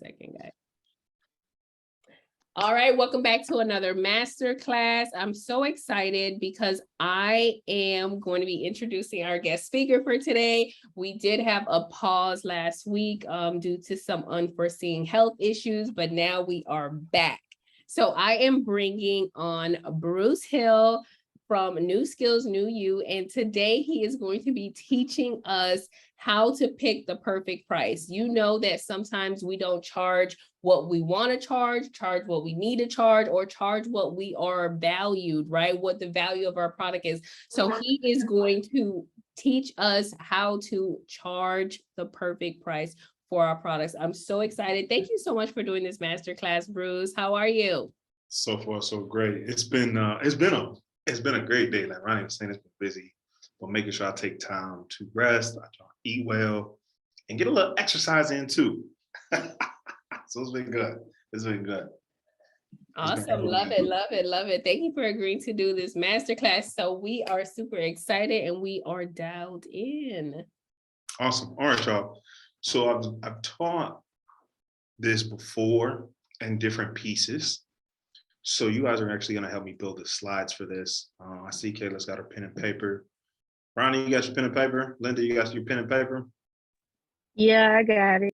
second, guys. All right, welcome back to another master class. I'm so excited because I am going to be introducing our guest speaker for today. We did have a pause last week due to some unforeseen health issues, but now we are back. So I am bringing on Bruce Hill from New Skills, New You, and today he is going to be teaching us how to pick the perfect price. You know that sometimes we don't charge what we want to charge what we need to charge, or charge what we are valued, right? What the value of our product is. So he is going to teach us how to charge the perfect price for our products. I'm so excited. Thank you so much for doing this masterclass, Bruce. How are you? So far, so great. It's been a great day. Like Ronnie was saying, it's been busy, but making sure I take time to rest, I try to eat well, and get a little exercise in too. So it's been good. It's been good. Awesome. Love it. Love it. Love it. Thank you for agreeing to do this masterclass. So we are super excited and we are dialed in. Awesome. All right, y'all. So I've taught this before in different pieces. So you guys are actually going to help me build the slides for this. I see Kayla's got her pen and paper. Ronnie, you got your pen and paper? Linda, you got your pen and paper? Yeah, I got it.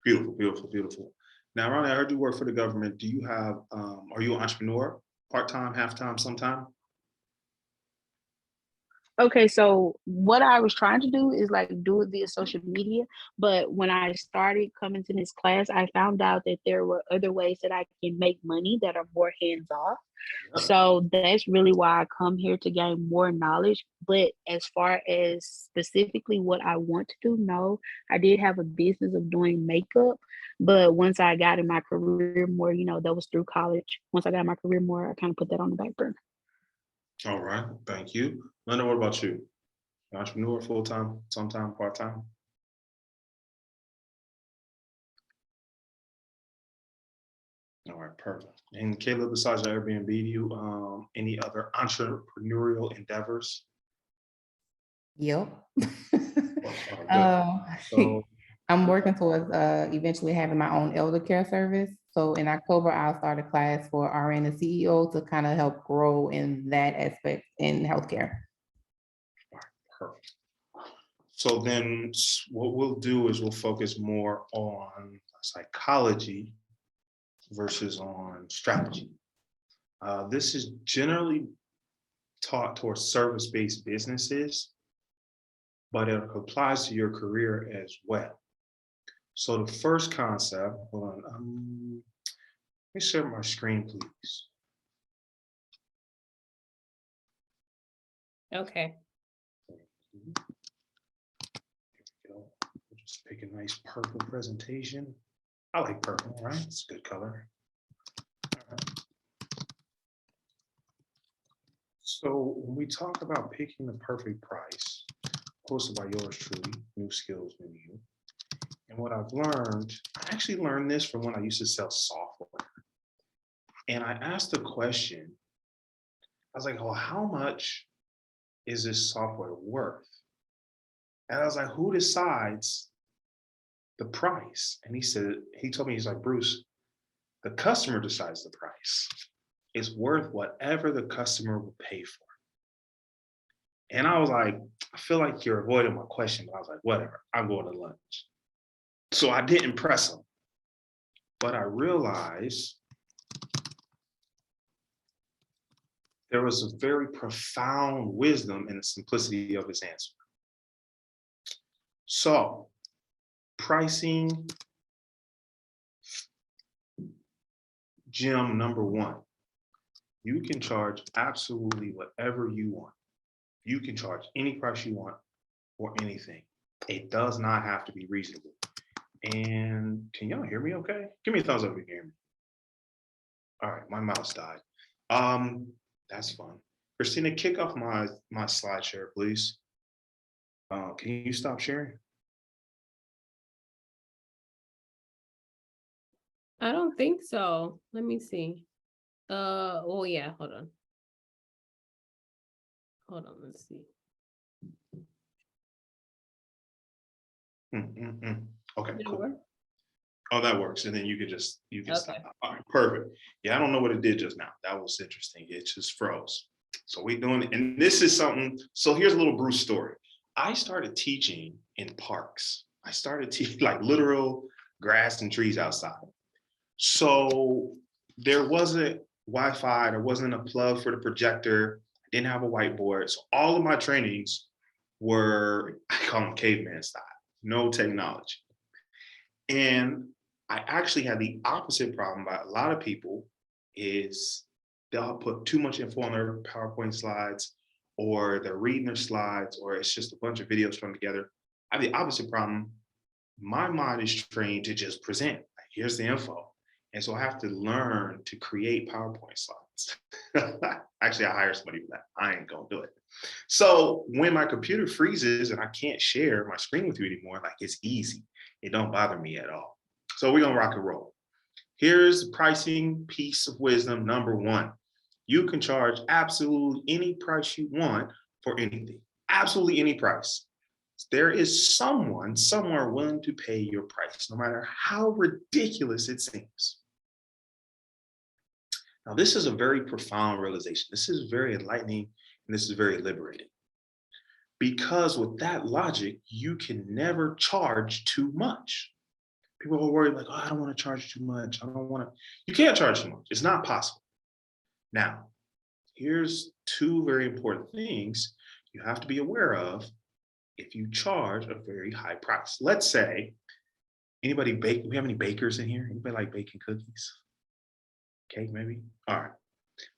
Beautiful, beautiful, beautiful. Now, Ronnie, I heard you work for the government. Do you have, are you an entrepreneur? Part-time, half-time, sometime? Okay, so what I was trying to do is like do it via social media, but when I started coming to this class, I found out that there were other ways that I can make money that are more hands-off. So that's really why I come here, to gain more knowledge. But as far as specifically what I want to do, no, I did have a business of doing makeup, but once I got in my career more, that was through college. Once I got in my career more, I kind of put that on the back burner. All right, thank you. Linda, what about you? Entrepreneur, full-time, sometime, part-time? All right, perfect. And Kayla, besides your Airbnb, do you any other entrepreneurial endeavors? Yep. So I'm working towards eventually having my own elder care service. So in October, I'll start a class for RN and CEO to kind of help grow in that aspect in healthcare. perfect. So then what we'll do is we'll focus more on psychology versus on strategy. This is generally taught towards service-based businesses, but it applies to your career as well. So the first concept, hold on, let me share my screen, please. Okay. Just pick a nice purple presentation. I like purple, right? It's a good color. All right. So when we talk about picking the perfect price, hosted by yours truly, New Skills, New You. And what I've learned, I actually learned this from when I used to sell software. And I asked the question, I was like, oh, how much is this software worth? And I was like, who decides the price? And he told me, he's like, Bruce, the customer decides the price. It's worth whatever the customer will pay for. And I was like, I feel like you're avoiding my question, but I was like, whatever, I'm going to lunch. So I didn't press him, but I realized there was a very profound wisdom in the simplicity of his answer. So pricing, gem number one, you can charge absolutely whatever you want. You can charge any price you want for anything. It does not have to be reasonable. And can y'all hear me okay? Give me a thumbs up if you can hear me. All right, my mouse died. That's fun. Christina, kick off my slide share, please. Can you stop sharing? I don't think so. Let me see. Oh yeah, hold on. Hold on, let's see. Okay, cool. Oh, that works. And then you can Okay. stop. All right, perfect. Yeah, I don't know what it did just now. That was interesting. It just froze. So we doing, and this is something. So here's a little Bruce story. I started teaching in parks. I started teaching like literal grass and trees outside. So there wasn't Wi-Fi, there wasn't a plug for the projector, I didn't have a whiteboard. So all of my trainings were, I call them caveman style, no technology. And I actually had the opposite problem by a lot of people is they'll put too much info on their PowerPoint slides, or they're reading their slides, or it's just a bunch of videos thrown together. I have the opposite problem. My mind is trained to just present. Like, here's the info. And so I have to learn to create PowerPoint slides. Actually, I hire somebody for that. I ain't gonna do it. So when my computer freezes and I can't share my screen with you anymore, like it's easy. It don't bother me at all. So we're gonna rock and roll. Here's the pricing piece of wisdom number one. You can charge absolutely any price you want for anything. Absolutely any price. There is someone somewhere willing to pay your price, no matter how ridiculous it seems. Now, this is a very profound realization. This is very enlightening and this is very liberating. Because with that logic, you can never charge too much. People are worried, like, oh, I don't want to charge too much. I don't want to. You can't charge too much. It's not possible. Now, here's two very important things you have to be aware of if you charge a very high price. Let's say anybody bake, we have any bakers in here? Anybody like baking cookies? Cake, maybe? All right.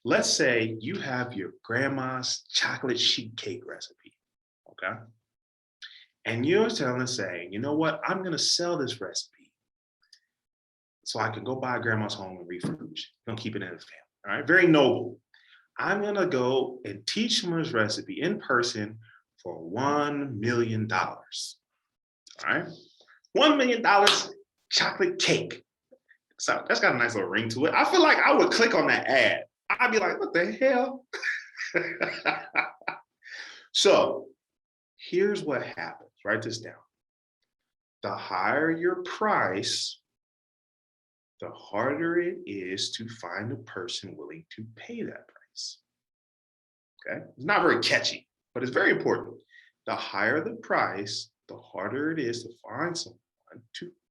Let's say you have your grandma's chocolate sheet cake recipe, okay? And you're telling us saying, you know what? I'm gonna sell this recipe so I can go by grandma's home and refurbish it. Don't keep it in the family, all right? Very noble. I'm gonna go and teach them this recipe in person for $1 million, all right? $1 million chocolate cake. So that's got a nice little ring to it. I feel like I would click on that ad. I'd be like, what the hell? So here's what happens. Write this down. The higher your price, the harder it is to find a person willing to pay that price. Okay? It's not very catchy, but it's very important. The higher the price, the harder it is to find someone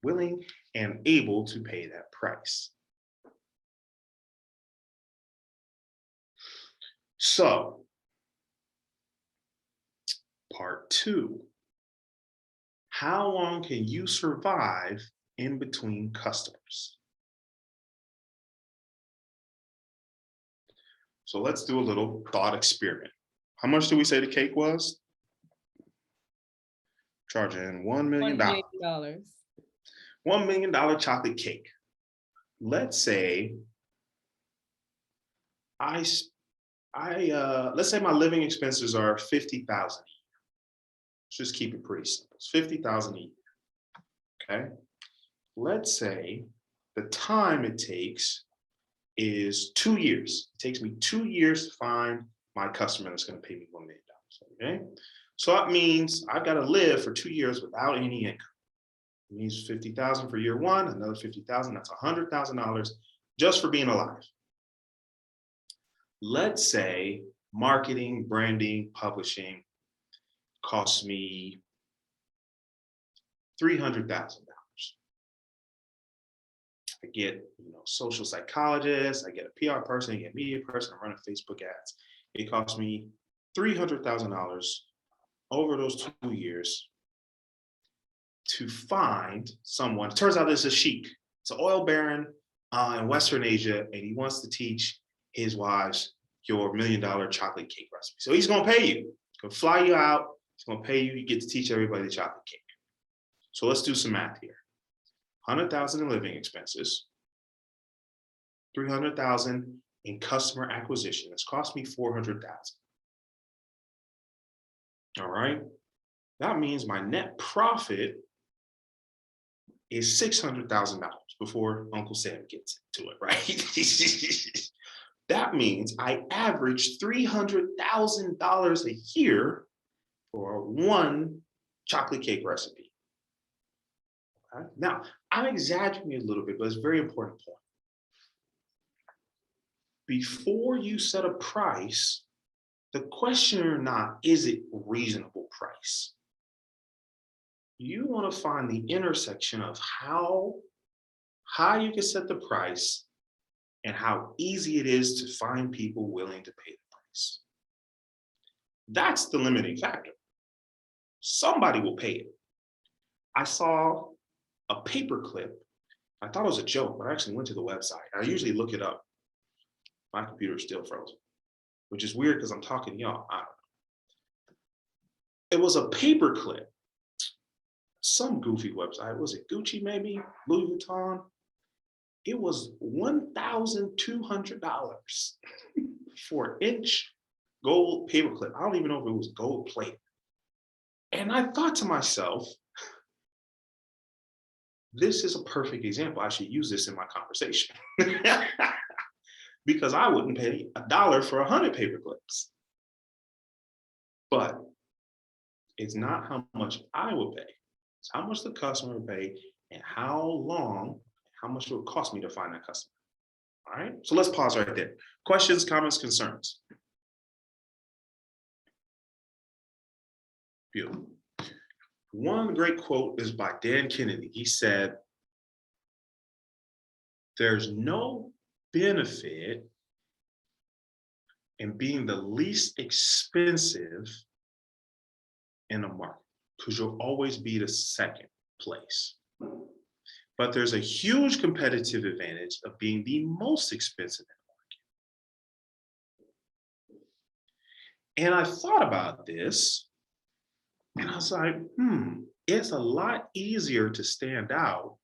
willing and able to pay that price. So, part two, how long can you survive in between customers? So let's do a little thought experiment. How much do we say the cake was? Charging $1 million. $1 million. $1 million chocolate cake. Let's say let's say my living expenses are $50,000 a year. Let's just keep it pretty simple. It's $50,000 a year. Okay. Let's say the time it takes is 2 years. It takes me 2 years to find my customer that's going to pay me $1 million. Okay. So that means I've got to live for 2 years without any income. It means $50,000 for year one, another $50,000, that's $100,000 just for being alive. Let's say marketing, branding, publishing costs me $300,000. I get, social psychologist, I get a PR person, I get a media person, I'm running Facebook ads. It costs me $300,000 over those 2 years to find someone. It turns out this is a sheik. It's an oil baron in Western Asia, and he wants to teach his wives your $1 million chocolate cake recipe. So he's gonna pay you. He's gonna fly you out. He's gonna pay you. You get to teach everybody the chocolate cake. So let's do some math here. 100,000 in living expenses, 300,000 in customer acquisition. It's cost me 400,000. All right. That means my net profit is $600,000 before Uncle Sam gets to it, right? That means I average $300,000 a year for one chocolate cake recipe. All right? Now, I'm exaggerating a little bit, but it's a very important point. Before you set a price, the question or not, is it reasonable price? You want to find the intersection of how high you can set the price and how easy it is to find people willing to pay the price. That's the limiting factor. Somebody will pay it. I saw a paper clip. I thought it was a joke, but I actually went to the website. I usually look it up. My computer is still frozen, which is weird because I'm talking to y'all. I don't know. It was a paper clip. Some goofy website. Was it Gucci maybe? Louis Vuitton? It was $1,200 for an inch gold paperclip. I don't even know if it was gold plated. And I thought to myself, this is a perfect example. I should use this in my conversation. Because I wouldn't pay $1 for 100 paperclips. But it's not how much I would pay. It's how much the customer would pay and how long, how much it would cost me to find that customer. All right, so let's pause right there. Questions, comments, concerns? Beautiful. One great quote is by Dan Kennedy. He said, there's no benefit in being the least expensive in a market because you'll always be the second place. But there's a huge competitive advantage of being the most expensive in the market. And I thought about this and I was like, it's a lot easier to stand out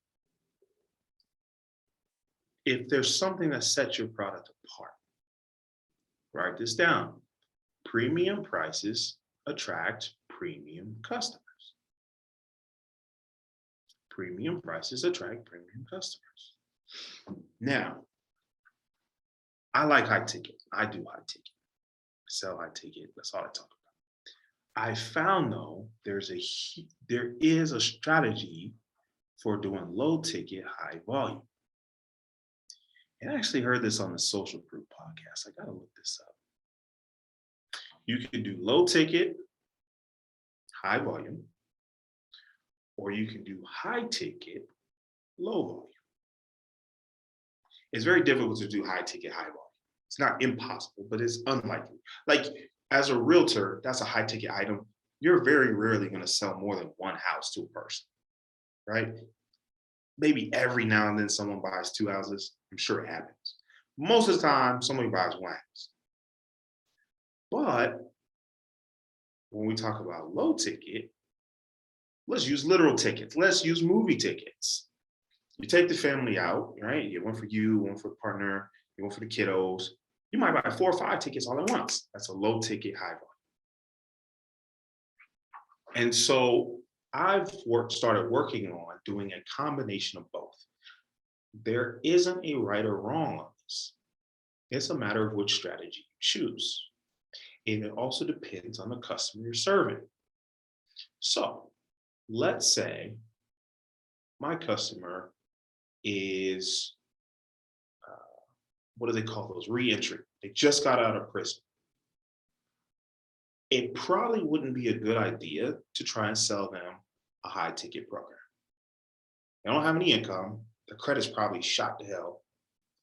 if there's something that sets your product apart. Write this down. Premium prices attract premium customers. Premium prices attract premium customers. Now, I like high ticket. I do high ticket. Sell high ticket. That's all I talk about. I found though, there is a strategy for doing low ticket, high volume. And I actually heard this on the Social Proof podcast. I gotta look this up. You can do low ticket, high volume, or you can do high ticket, low volume. It's very difficult to do high ticket, high volume. It's not impossible, but it's unlikely. Like as a realtor, that's a high ticket item. You're very rarely going to sell more than one house to a person, right? Maybe every now and then someone buys 2 houses. I'm sure it happens. Most of the time, somebody buys 1 house. But when we talk about low ticket, let's use literal tickets. Let's use movie tickets. You take the family out, right? You get one for you, one for the partner, you one for the kiddos. You might buy 4 or 5 tickets all at once. That's a low ticket, high volume. And so I've started working on doing a combination of both. There isn't a right or wrong on this. It's a matter of which strategy you choose. And it also depends on the customer you're serving. So let's say my customer is, what do they call those? Re-entry. They just got out of prison. It probably wouldn't be a good idea to try and sell them a high ticket program. They don't have any income. The credit's probably shot to hell.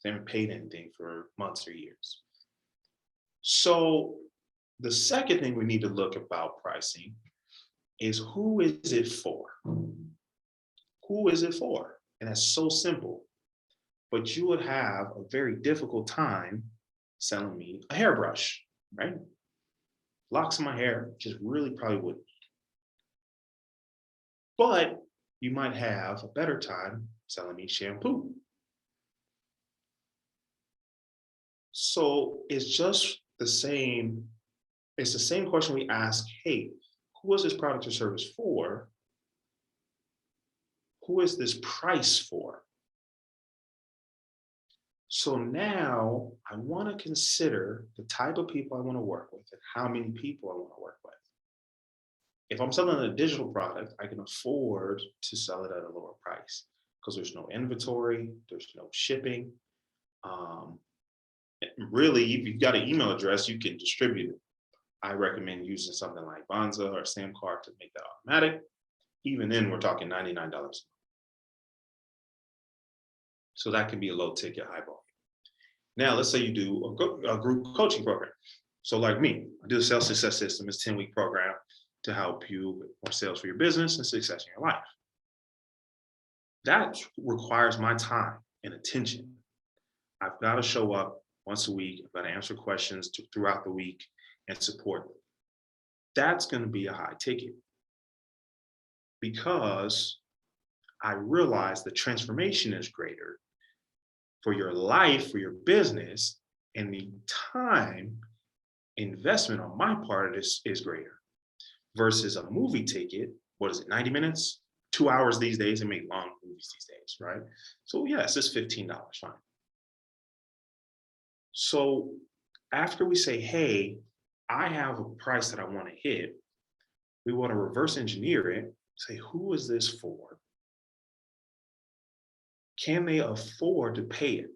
They haven't paid anything for months or years. So the second thing we need to look about pricing is who is it for? Who is it for? And that's so simple. But you would have a very difficult time selling me a hairbrush, right? Locks in my hair, just really probably wouldn't. But you might have a better time selling me shampoo. So it's just the same, it's the same question we ask, hey, who is this product or service for? Who is this price for? So now I want to consider the type of people I want to work with and how many people I want to work with. If I'm selling a digital product, I can afford to sell it at a lower price because there's no inventory, there's no shipping. Um, Really, if you've got an email address, you can distribute it. I recommend using something like Bonza or Samcart to make that automatic. Even then, we're talking $99. So that can be a low ticket, high volume. Now, let's say you do a group coaching program. So like me, I do the sales success system. It's a 10-week program to help you with more sales for your business and success in your life. That requires my time and attention. I've got to show up once a week. I've got to answer questions throughout the week and support them. That's going to be a high ticket because I realize the transformation is greater for your life, for your business, and the time investment on my part is greater versus a movie ticket. What is it, 90 minutes? 2 hours these days. They make long movies these days, right? So yes, it's $15, fine. So after we say, hey, I have a price that I want to hit, we want to reverse engineer it, say, who is this for? Can they afford to pay it?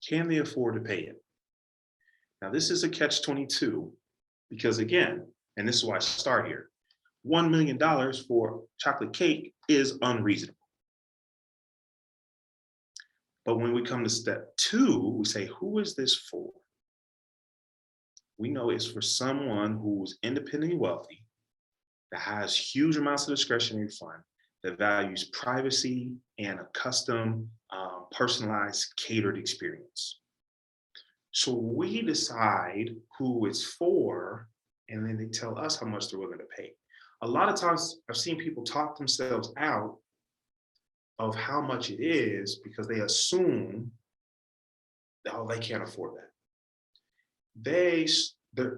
Can they afford to pay it? Now, this is a catch-22 because again, and this is why I start here, $1 million for chocolate cake is unreasonable. But when we come to step 2, we say, who is this for? We know it's for someone who's independently wealthy, that has huge amounts of discretionary fund, that values privacy and a custom, personalized, catered experience. So we decide who it's for, and then they tell us how much they're willing to pay. A lot of times I've seen people talk themselves out of how much it is because they assume that, oh, they can't afford that.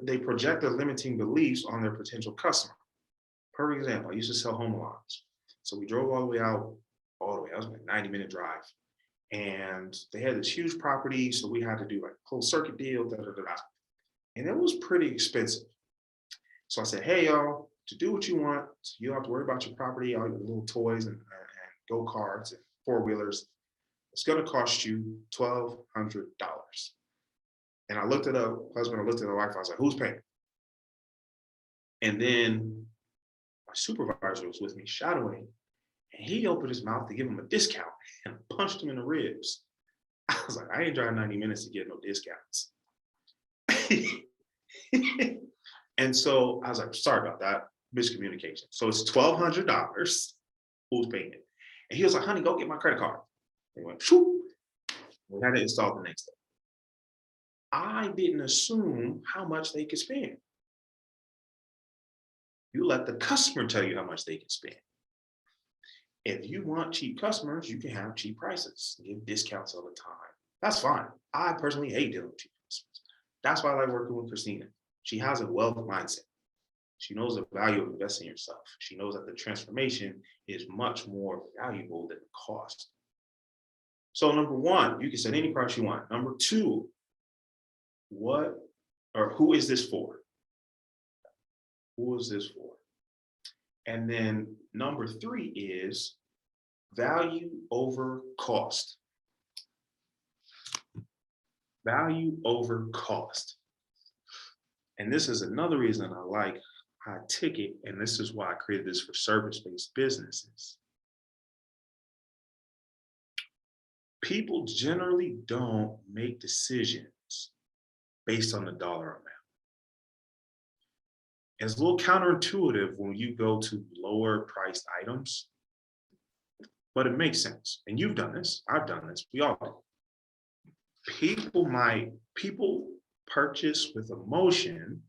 They project their limiting beliefs on their potential customer. Perfect example, I used to sell home alarms. So we drove all the way out, all the way, I was like a 90-minute drive. And they had this huge property, so we had to do like a whole circuit deal, da, da, da, da. And it was pretty expensive. So I said, hey, y'all, to do what you want, so you don't have to worry about your property, all your little toys and go-karts and four-wheelers. It's going to cost you $1,200. And I looked at the husband, I looked at the wife, I was like, who's paying? And then my supervisor was with me shadowing, and he opened his mouth to give him a discount and punched him in the ribs. I was like, I ain't driving 90 minutes to get no discounts. And so I was like, sorry about that, miscommunication. So it's $1,200. Who's paying it? And he was like, honey, go get my credit card. They went, shoo. We had it installed the next day. I didn't assume how much they could spend. You let the customer tell you how much they can spend. If you want cheap customers, you can have cheap prices, give discounts all the time. That's fine. I personally hate dealing with cheap customers. That's why I like working with Christina. She has a wealth mindset. She knows the value of investing in yourself. She knows that the transformation is much more valuable than the cost. So number 1, you can set any price you want. Number 2, what or who is this for? Who is this for? And then number 3 is value over cost. Value over cost. And this is another reason I like high ticket, and this is why I created this for service-based businesses. People generally don't make decisions based on the dollar amount. It's a little counterintuitive when you go to lower priced items, but it makes sense. And you've done this, I've done this, we all do. People purchase with emotion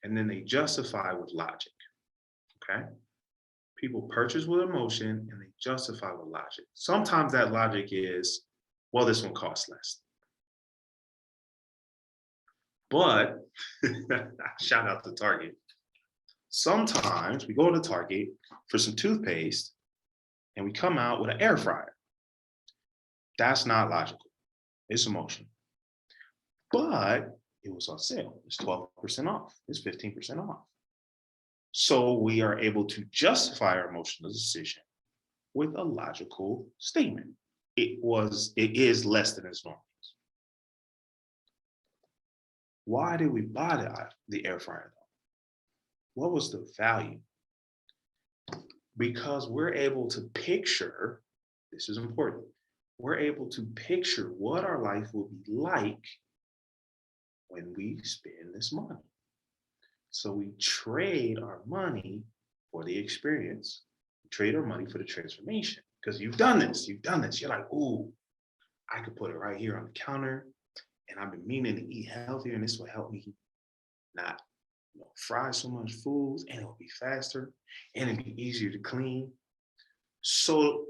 and then they justify with logic, okay? People purchase with emotion and they justify with logic. Sometimes that logic is, well, this one costs less. But, shout out to Target. Sometimes we go to Target for some toothpaste and we come out with an air fryer. That's not logical. It's emotion. But it was on sale. It's 12% off. It's 15% off. So we are able to justify our emotional decision with a logical statement. It is less than its normal. Why did we buy the air fryer though? What was the value? Because we're able to picture, this is important, we're able to picture what our life will be like when we spend this money. So we trade our money for the experience, we trade our money for the transformation. Because you've done this. You're like, ooh, I could put it right here on the counter, and I've been meaning to eat healthier, and this will help me not fry so much foods, and it'll be faster, and it'll be easier to clean. So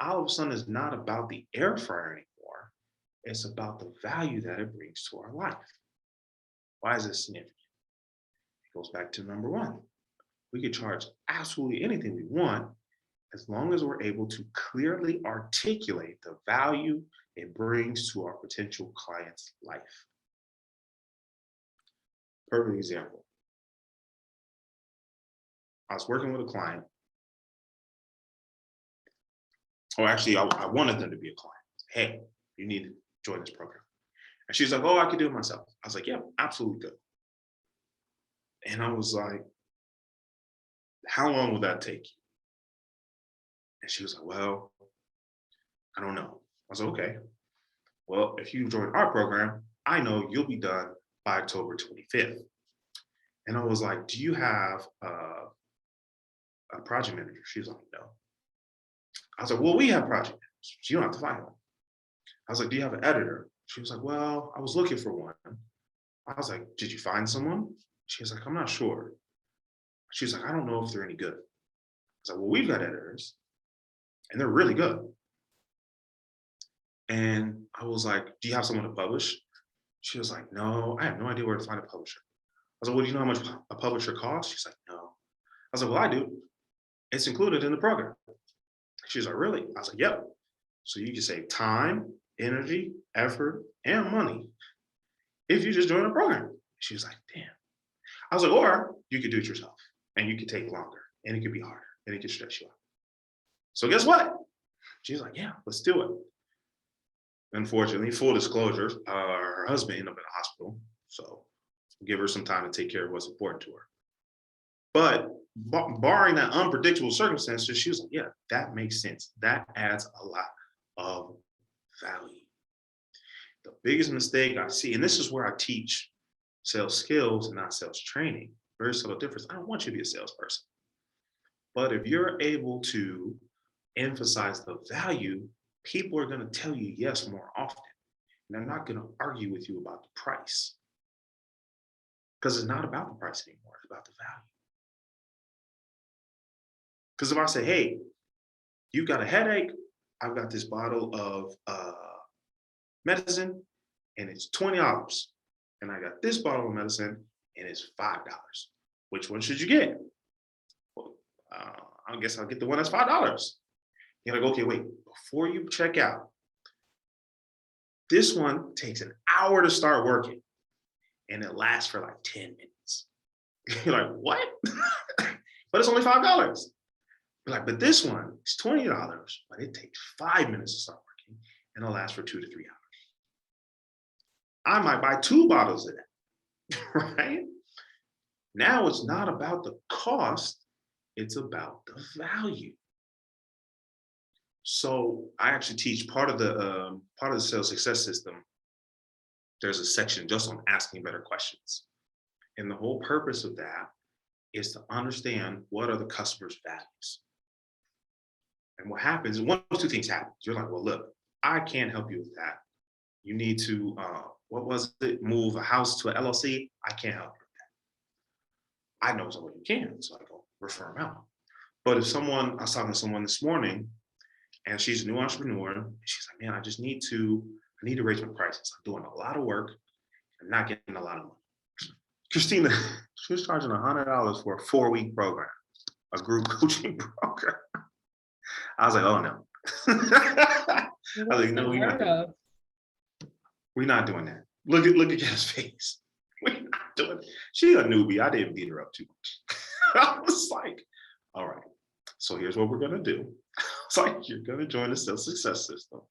all of a sudden, it's not about the air fryer anymore. It's about the value that it brings to our life. Why is it significant? It goes back to number one. We could charge absolutely anything we want as long as we're able to clearly articulate the value it brings to our potential client's life. Perfect example. I was working with a client. Or actually, I wanted them to be a client. Hey, you need to join this program. And she's like, oh, I could do it myself. I was like, yeah, absolutely good. And I was like, how long will that take you? And she was like, well, I don't know. I was like, okay. Well, if you join our program, I know you'll be done by October 25th. And I was like, do you have a project manager? She was like, no. I was like, well, we have project managers. So you don't have to find one. I was like, do you have an editor? She was like, well, I was looking for one. I was like, did you find someone? She was like, I'm not sure. She was like, I don't know if they're any good. I was like, well, we've got editors and they're really good. And I was like, do you have someone to publish? She was like, no, I have no idea where to find a publisher. I was like, well, do you know how much a publisher costs? She's like, no. I was like, well, I do. It's included in the program. She's like, really? I was like, yep. So you can save time, energy, effort, and money if you just join a program. She was like, damn. I was like, or you could do it yourself and you could take longer and it could be harder and it could stress you out. So guess what? She's like, yeah, let's do it. Unfortunately, full disclosure, her husband ended up in the hospital. So give her some time to take care of what's important to her. But barring that unpredictable circumstances, she was like, yeah, that makes sense. That adds a lot of value. The biggest mistake I see, and this is where I teach sales skills and not sales training, very subtle difference. I don't want you to be a salesperson. But if you're able to emphasize the value, people are going to tell you yes more often. And they're not going to argue with you about the price. Because it's not about the price anymore, it's about the value. Because if I say, hey, you've got a headache, I've got this bottle of medicine and it's $20. And I got this bottle of medicine and it's $5. Which one should you get? Well, I guess I'll get the one that's $5. You're like, okay, wait, before you check out, this one takes an hour to start working and it lasts for like 10 minutes. You're like, what? But it's only $5. You're like, but this one is $20, but it takes 5 minutes to start working and it'll last for 2 to 3 hours. I might buy 2 bottles of that, right? Now it's not about the cost, it's about the value. So I actually teach part of the sales success system. There's a section just on asking better questions. And the whole purpose of that is to understand what are the customer's values. And what happens, one of two things happen. You're like, well, look, I can't help you with that. You need to, move a house to an LLC. I can't help you with that. I know someone who can, so I go refer them out. But if I was talking to someone this morning, and she's a new entrepreneur, and she's like, man, I need to raise my prices. I'm doing a lot of work. I'm not getting a lot of money. Christina, she was charging $100 for a 4-week program, a group coaching program. I was like, oh no. I was like, no, we're not doing that. Look at Jenna's face. We're not doing it. She's a newbie. I didn't beat her up too much. I was like, all right, so here's what we're gonna do. It's like, you're gonna join the sales success system.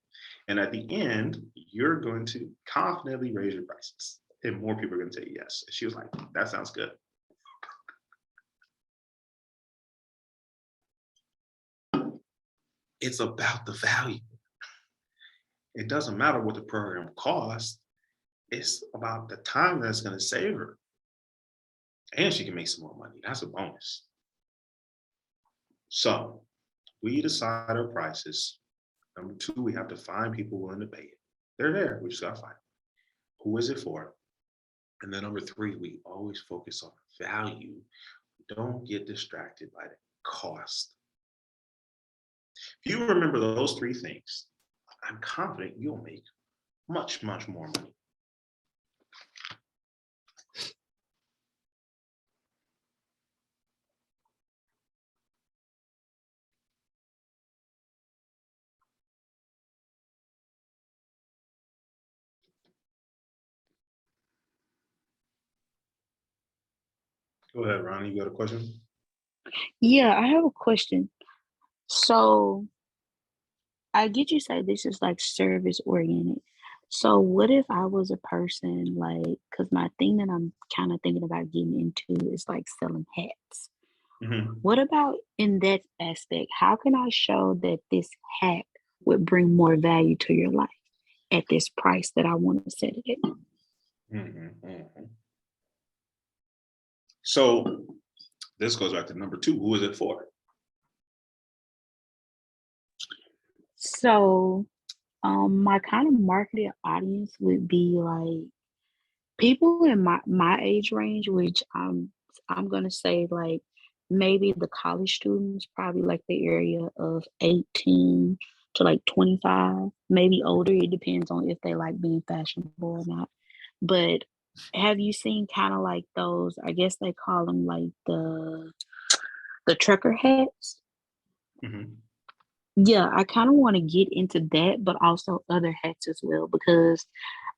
And at the end, you're going to confidently raise your prices. And more people are gonna say yes. And she was like, that sounds good. It's about the value. It doesn't matter what the program costs. It's about the time that's gonna save her. And she can make some more money. That's a bonus. So we decide our prices. Number two, we have to find people willing to pay it. They're there. We just gotta find them. Who is it for? And then number three, we always focus on value. Don't get distracted by the cost. If you remember those three things, I'm confident you'll make much, much more money. Go ahead, Ronnie. You got a question? Yeah, I have a question. So I get you say this is like service oriented. So what if I was a person like, because my thing that I'm kind of thinking about getting into is like selling hats. Mhm. What about in that aspect? How can I show that this hat would bring more value to your life at this price that I want to set it at? Mhm, mhm. So this goes back to number two. Who is it for? So my kind of marketed audience would be like people in my age range, which I'm gonna say like maybe the college students, probably like the area of 18 to like 25, maybe older. It depends on if they like being fashionable or not. But have you seen kind of like those, I guess they call them like the trucker hats? Mhm. Yeah, I kind of want to get into that, but also other hats as well, because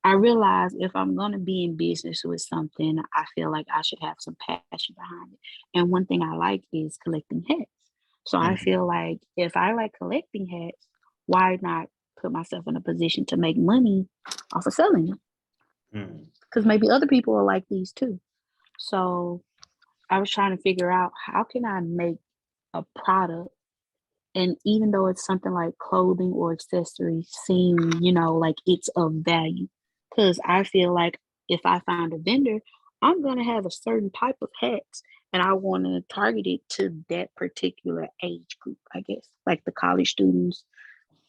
I realize if I'm going to be in business with something, I feel like I should have some passion behind it. And one thing I like is collecting hats. So I Mhm. feel like if I like collecting hats, why not put myself in a position to make money off of selling them? Mhm. Because maybe other people will like these too. So I was trying to figure out how can I make a product, and even though it's something like clothing or accessories, seem, like it's of value. Because I feel like if I find a vendor, I'm going to have a certain type of hats and I want to target it to that particular age group, I guess, like the college students,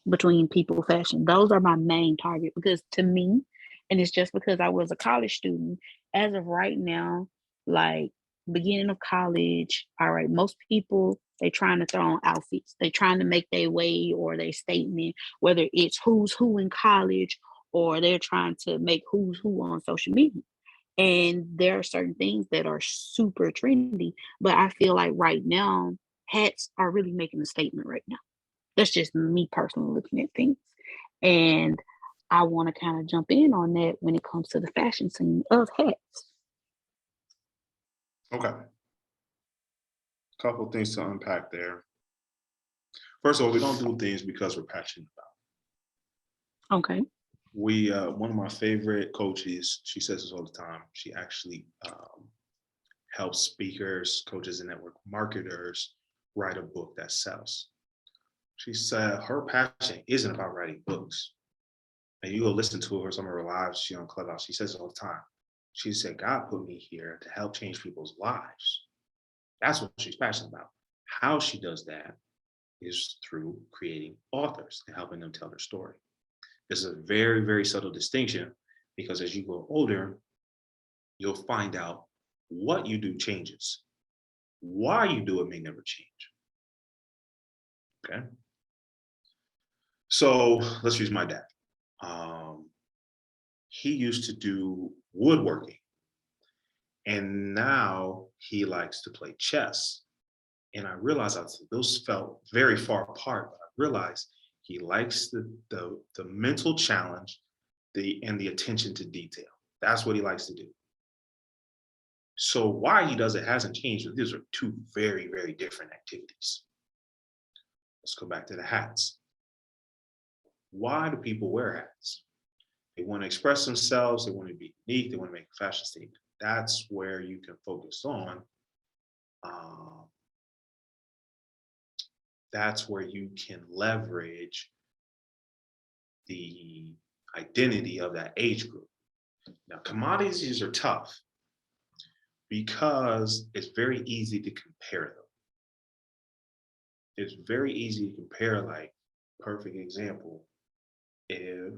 between people fashion. Those are my main target because to me, and it's just because I was a college student, as of right now, like beginning of college, all right, most people they trying to throw on outfits. They trying to make their way or their statement, whether it's who's who in college or they're trying to make who's who on social media. And there are certain things that are super trendy, but I feel like right now, hats are really making a statement right now. That's just me personally looking at things. And I want to kind of jump in on that when it comes to the fashion scene of hats. Okay. Couple things to unpack there. First of all, we don't do things because we're passionate about. Okay. We one of my favorite coaches, she says this all the time. She actually helps speakers, coaches, and network marketers write a book that sells. She said her passion isn't about writing books. And you go listen to her, some of her lives, she on Clubhouse, she says it all the time. She said, God put me here to help change people's lives. That's what she's passionate about. How she does that is through creating authors and helping them tell their story. This is a very, very subtle distinction because as you grow older, you'll find out what you do changes. Why you do it may never change. Okay. So let's use my dad. Um, he used to do woodworking and now he likes to play chess. And I realized those felt very far apart, but I realized he likes the mental challenge, and the attention to detail. That's what he likes to do. So why he does it hasn't changed, but these are two very, very different activities. Let's go back to the hats. Why do people wear hats? They want to express themselves, they want to be unique, they want to make a fashion statement. That's where you can focus on. That's where you can leverage the identity of that age group. Now, commodities are tough because it's very easy to compare them. It's very easy to compare, like, perfect example, if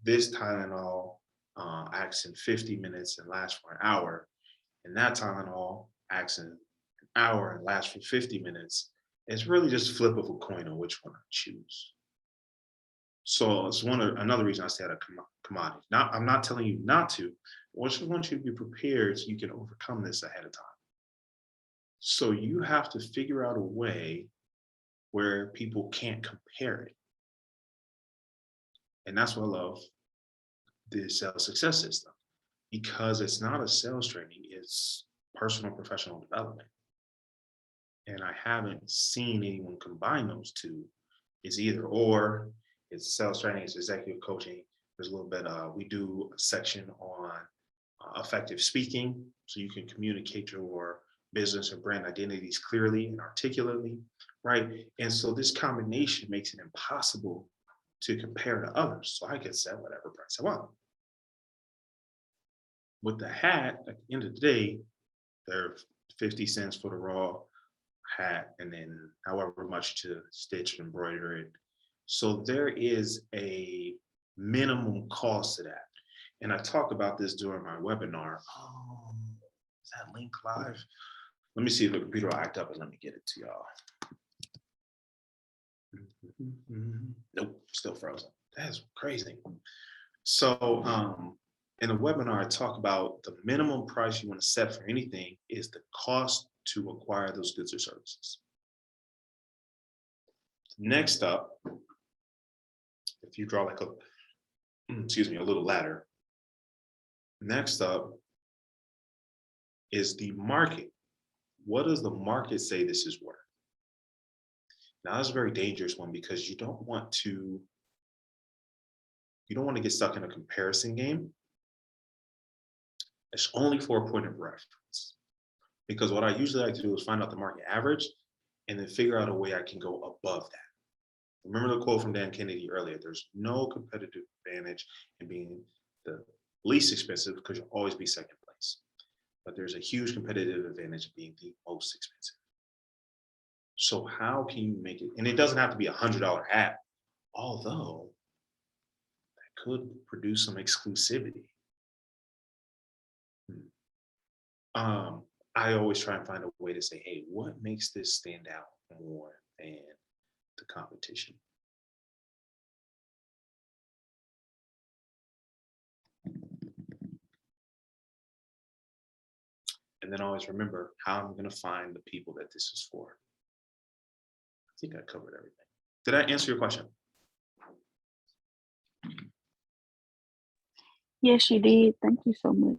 this Tylenol acts in 50 minutes and lasts for an hour, and that Tylenol acts in an hour and lasts for 50 minutes, it's really just a flip of a coin on which one I choose. So it's another reason I said a commodity. Now, I'm not telling you not to. I just want you to be prepared so you can overcome this ahead of time. So you have to figure out a way where people can't compare it. And that's what I love the sales success system, because it's not a sales training, it's personal professional development. And I haven't seen anyone combine those two. It's either or, it's sales training, it's executive coaching. There's a little bit, we do a section on effective speaking, so you can communicate your business and brand identities clearly and articulately, right? And so this combination makes it impossible to compare to others. So I can set whatever price I want. With the hat, at the end of the day, they're 50 cents for the raw hat, and then however much to stitch and embroider it. So there is a minimum cost to that. And I talked about this during my webinar. Is that link live? Let me see if the computer will act up and let me get it to y'all. Nope, still frozen. That's crazy. So in the webinar, I talk about the minimum price you want to set for anything is the cost to acquire those goods or services. Next up, if you draw like a, excuse me, a little ladder. Next up is the market. What does the market say this is worth? Now that's a very dangerous one, because you don't want to get stuck in a comparison game. It's only for a point of reference. Because what I usually like to do is find out the market average and then figure out a way I can go above that. Remember the quote from Dan Kennedy earlier, there's no competitive advantage in being the least expensive, because you'll always be second place. But there's a huge competitive advantage of being the most expensive. So how can you make it? And it doesn't have to be $100 hat, although that could produce some exclusivity. I always try and find a way to say, hey, what makes this stand out more than the competition? And then always remember how I'm going to find the people that this is for. I think I covered everything. Did I answer your question? Yes, you did. Thank you so much.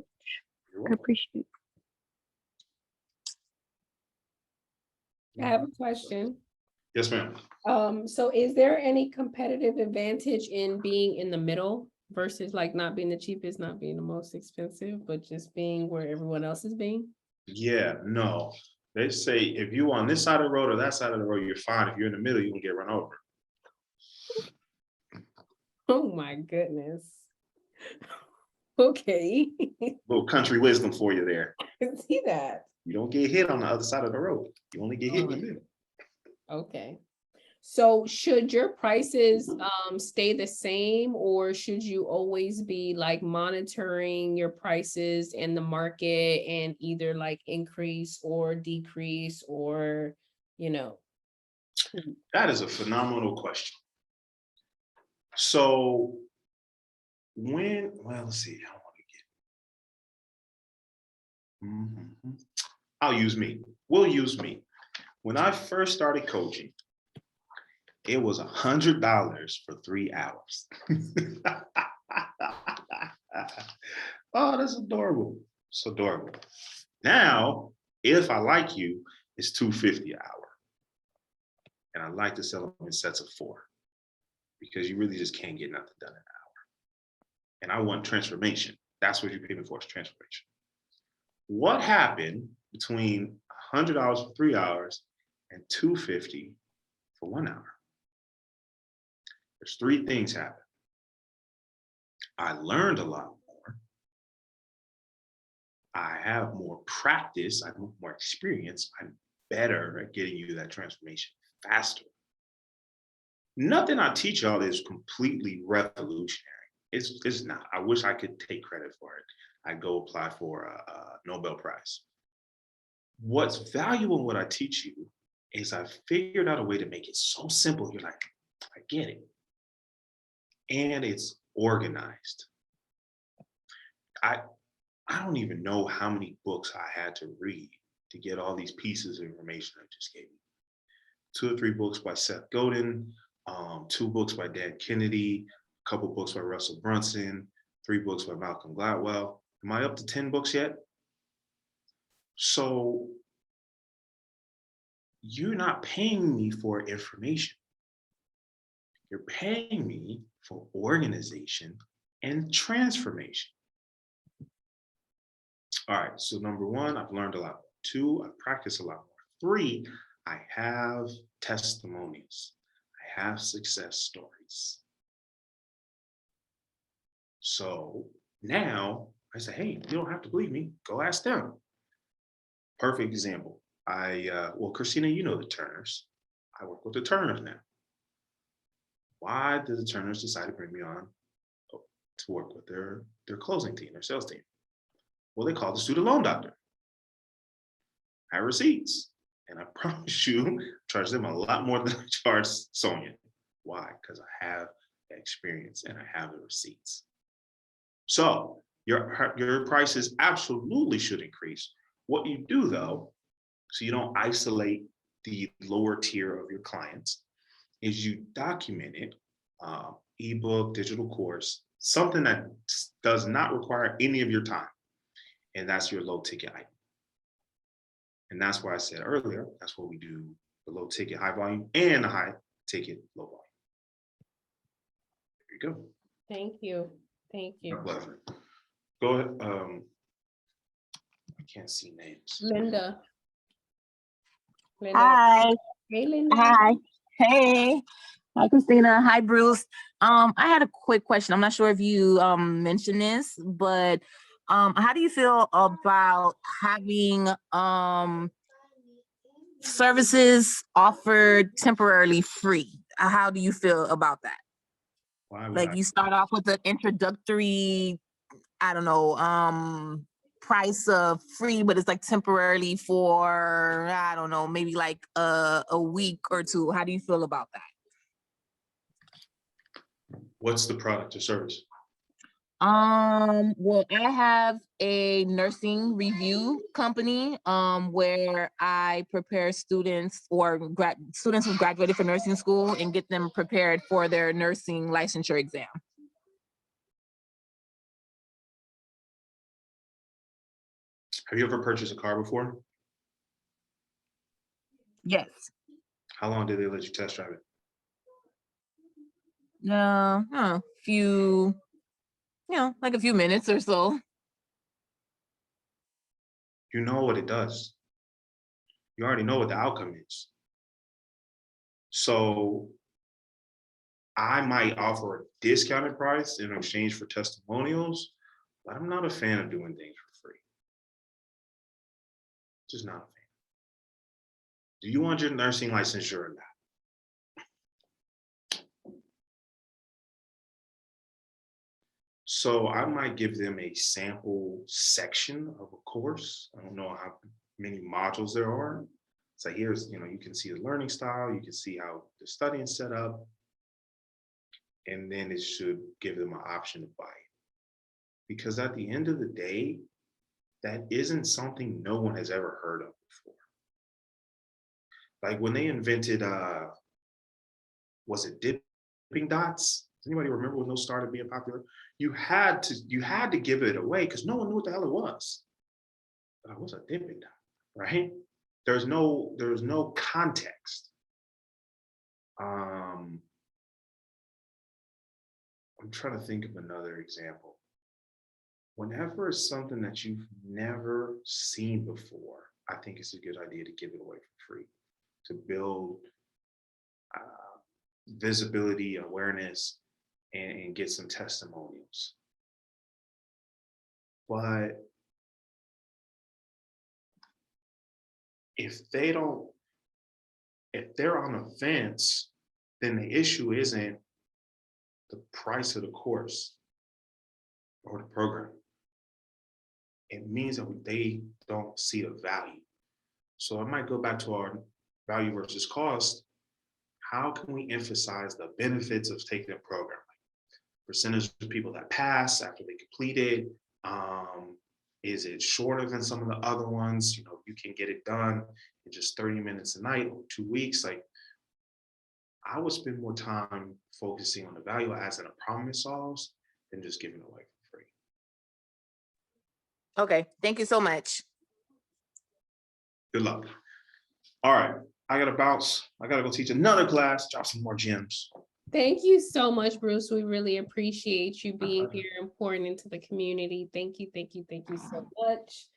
You're I welcome. appreciate it. I have a question. Yes, ma'am. So is there any competitive advantage in being in the middle versus like not being the cheapest, not being the most expensive, but just being where everyone else is being? Yeah, no. They say if you on this side of the road or that side of the road, you're fine. If you're in the middle, you can get run over. Oh my goodness. Okay. Little country wisdom for you there. I can see that. You don't get hit on the other side of the road. You only get hit in the middle. Okay. So should your prices stay the same, or should you always be like monitoring your prices in the market and either like increase or decrease, or, you know? That is a phenomenal question. So let's see, I want to get, I'll use me. We'll use me. When I first started coaching, it was $100 for 3 hours. Oh, that's adorable. It's adorable. Now, if I like you, it's $250 an hour. And I like to sell them in sets of 4 because you really just can't get nothing done in an hour. And I want transformation. That's what you pay me for, is transformation. What happened between $100 for 3 hours and $250 for 1 hour? There's 3 things happen. I learned a lot more. I have more practice. I have more experience. I'm better at getting you that transformation faster. Nothing I teach y'all is completely revolutionary. It's not. I wish I could take credit for it. I go apply for a Nobel Prize. What's valuable in what I teach you is I figured out a way to make it so simple. You're like, I get it. And it's organized. I don't even know how many books I had to read to get all these pieces of information I just gave you. 2 or 3 books by Seth Godin, 2 books by Dan Kennedy, a couple books by Russell Brunson, 3 books by Malcolm Gladwell. Am I up to 10 books yet? So you're not paying me for information. You're paying me for organization and transformation. All right, so number 1, I've learned a lot more. 2, I've practiced a lot more. 3, I have testimonials. I have success stories. So now I say, hey, you don't have to believe me. Go ask them. Perfect example. Well, Christina, you know the Turners. I work with the Turners now. Why did the Turners decide to bring me on to work with their closing team, their sales team? Well, they called the student loan doctor. I have receipts. And I promise you, charge them a lot more than I charge Sonia. Why? Because I have the experience and I have the receipts. So your prices absolutely should increase. What you do though, so you don't isolate the lower tier of your clients, is you document it, ebook, digital course, something that does not require any of your time. And that's your low ticket item. And that's why I said earlier, that's what we do, the low ticket, high volume, and the high ticket, low volume. There you go. Thank you. Thank My you. pleasure. Go ahead. I can't see names. Linda. Hi. Hey, Linda. Hi. Hey. Hi, Christina. Hi, Bruce. I had a quick question. I'm not sure if you mentioned this, but how do you feel about having services offered temporarily free? How do you feel about that? Why would Like you start off with an introductory, I don't know, price of free, but it's like temporarily for, I don't know, maybe like a week or 2. How do you feel about that? What's the product or service? Well, I have a nursing review company where I prepare students or students who graduated from nursing school and get them prepared for their nursing licensure exam. Have you ever purchased a car before? Yes. How long did they let you test drive it? Few, like a few minutes or so. You know what it does. You already know what the outcome is. So I might offer a discounted price in exchange for testimonials, but I'm not a fan of doing things for free. Just not a fan. Do you want your nursing licensure or not? So I might give them a sample section of a course. I don't know how many modules there are. So here's, you can see the learning style, you can see how the studying is set up, and then it should give them an option to buy it. Because at the end of the day, that isn't something no one has ever heard of before. Like when they invented, was it dipping dots? Does anybody remember when those started being popular? You had to give it away because no one knew what the hell it was. But what's a dipping dot, right? There's no context. I'm trying to think of another example. Whenever it's something that you've never seen before, I think it's a good idea to give it away for free to build visibility, awareness, and get some testimonials. But if they're on the fence, then the issue isn't the price of the course or the program. It means that they don't see the value. So I might go back to our value versus cost. How can we emphasize the benefits of taking a program? Percentage of people that pass after they complete it. Is it shorter than some of the other ones? You know, you can get it done in just 30 minutes a night or 2 weeks. Like, I would spend more time focusing on the value adds and a problem it solves than just giving it away for free. Okay, thank you so much. Good luck. All right, I gotta bounce. I gotta go teach another class, drop some more gems. Thank you so much, Bruce. We really appreciate you being here and pouring into the community. Thank you, thank you, thank you so much.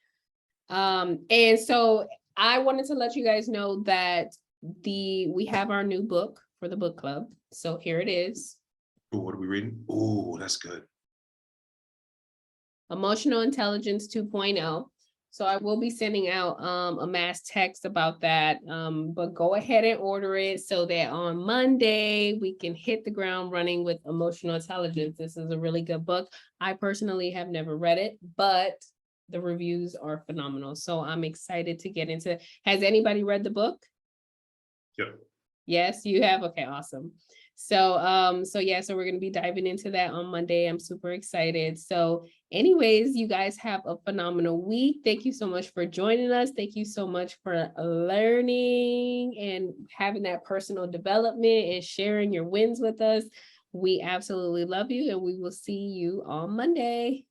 And so I wanted to let you guys know that we have our new book for the book club. So here it is. Ooh, what are we reading? Ooh, that's good. Emotional Intelligence 2.0. So I will be sending out a mass text about that, but go ahead and order it so that on Monday we can hit the ground running with Emotional Intelligence. This is a really good book. I personally have never read it, but the reviews are phenomenal. So I'm excited to get into it. Has anybody read the book? Yep. Yes, you have? Okay, awesome. So, so we're going to be diving into that on Monday. I'm super excited. So anyways, you guys have a phenomenal week. Thank you so much for joining us. Thank you so much for learning and having that personal development and sharing your wins with us. We absolutely love you, and we will see you on Monday.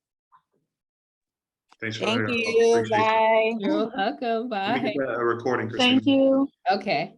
Thanks for Thank having us. you. Appreciate you. Bye. You're welcome. Let me Bye. get that recording, Christine. Thank you. Okay.